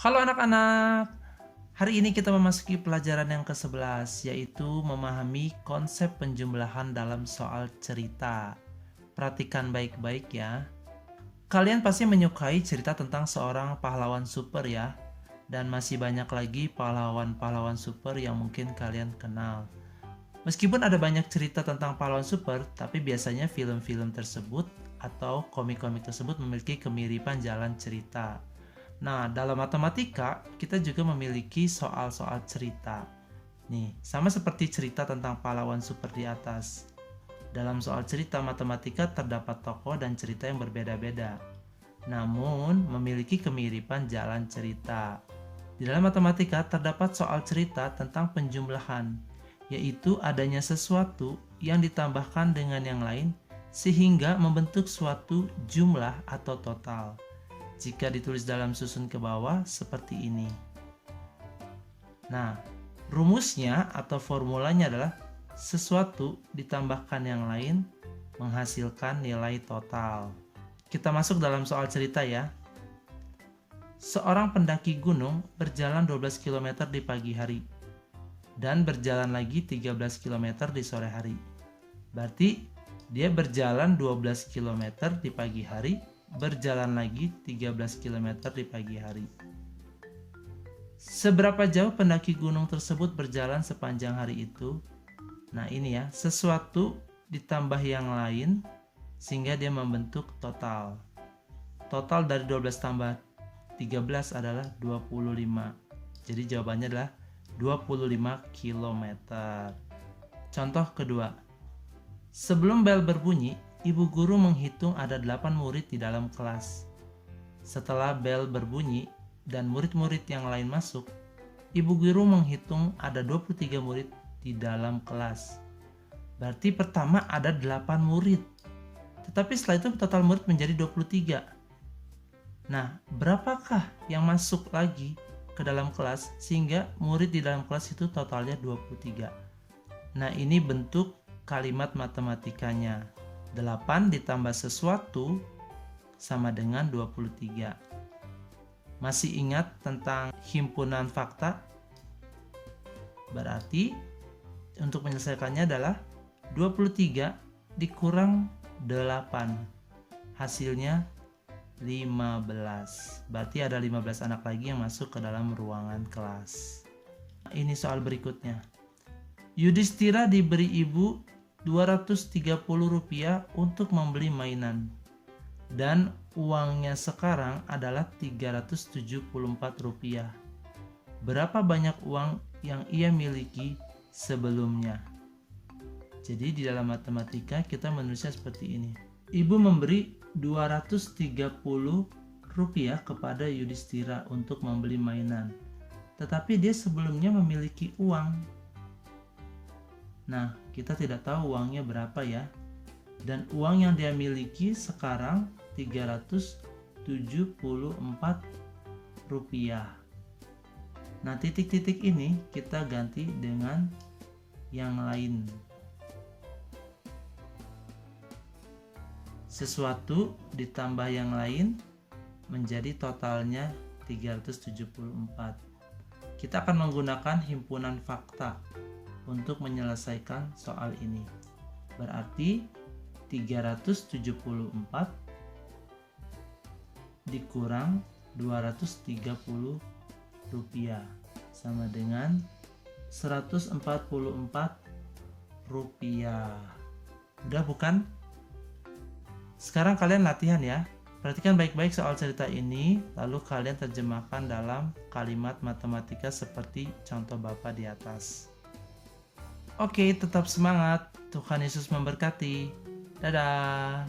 Halo anak-anak, hari ini kita memasuki pelajaran yang ke-11, yaitu memahami konsep penjumlahan dalam soal cerita. Perhatikan baik-baik ya. Kalian pasti menyukai cerita tentang seorang pahlawan super ya, dan masih banyak lagi pahlawan-pahlawan super yang mungkin kalian kenal. Meskipun ada banyak cerita tentang pahlawan super, tapi biasanya film-film tersebut atau komik-komik tersebut memiliki kemiripan jalan cerita. Nah, dalam matematika, kita juga memiliki soal-soal cerita. Nih, sama seperti cerita tentang pahlawan super di atas. Dalam soal cerita matematika terdapat tokoh dan cerita yang berbeda-beda. Namun, memiliki kemiripan jalan cerita. Di dalam matematika terdapat soal cerita tentang penjumlahan, yaitu adanya sesuatu yang ditambahkan dengan yang lain sehingga membentuk suatu jumlah atau total. Jika ditulis dalam susun ke bawah seperti ini. Nah, rumusnya atau formulanya adalah sesuatu ditambahkan yang lain menghasilkan nilai total. Kita masuk dalam soal cerita ya. Seorang pendaki gunung berjalan 12 km di pagi hari dan berjalan lagi 13 km di sore hari. Berarti dia berjalan 12 km di pagi hari, berjalan lagi 13 km di pagi hari. Seberapa jauh pendaki gunung tersebut berjalan sepanjang hari itu? Nah ini ya, sesuatu ditambah yang lain sehingga dia membentuk total. Total dari 12 tambah 13 adalah 25. Jadi jawabannya adalah 25 km. Contoh kedua. Sebelum bel berbunyi, ibu guru menghitung ada 8 murid di dalam kelas. Setelah bel berbunyi dan murid-murid yang lain masuk, ibu guru menghitung ada 23 murid di dalam kelas. Berarti pertama ada 8 murid. Tetapi setelah itu total murid menjadi 23. Nah, berapakah yang masuk lagi ke dalam kelas sehingga murid di dalam kelas itu totalnya 23? Nah, ini bentuk kalimat matematikanya. 8 ditambah sesuatu sama dengan 23. Masih ingat tentang himpunan fakta? Berarti untuk menyelesaikannya adalah 23 dikurang 8. Hasilnya 15. Berarti ada 15 anak lagi yang masuk ke dalam ruangan kelas. Ini soal berikutnya. Yudhistira diberi ibu Rp230 untuk membeli mainan dan uangnya sekarang adalah Rp374. Berapa banyak uang yang ia miliki sebelumnya? Jadi di dalam matematika kita menulisnya seperti ini. Ibu memberi Rp230 kepada Yudhistira untuk membeli mainan, tetapi dia sebelumnya memiliki uang. Nah, kita tidak tahu uangnya berapa ya. Dan uang yang dia miliki sekarang Rp374. Nah, titik-titik ini kita ganti dengan yang lain. Sesuatu ditambah yang lain menjadi totalnya 374. Kita akan menggunakan himpunan fakta untuk menyelesaikan soal ini. Berarti 374 dikurang Rp230 sama dengan Rp144. Udah bukan? Sekarang kalian latihan ya. Perhatikan baik-baik soal cerita ini, lalu kalian terjemahkan dalam kalimat matematika seperti contoh Bapak di atas. Oke, tetap semangat. Tuhan Yesus memberkati. Dadah.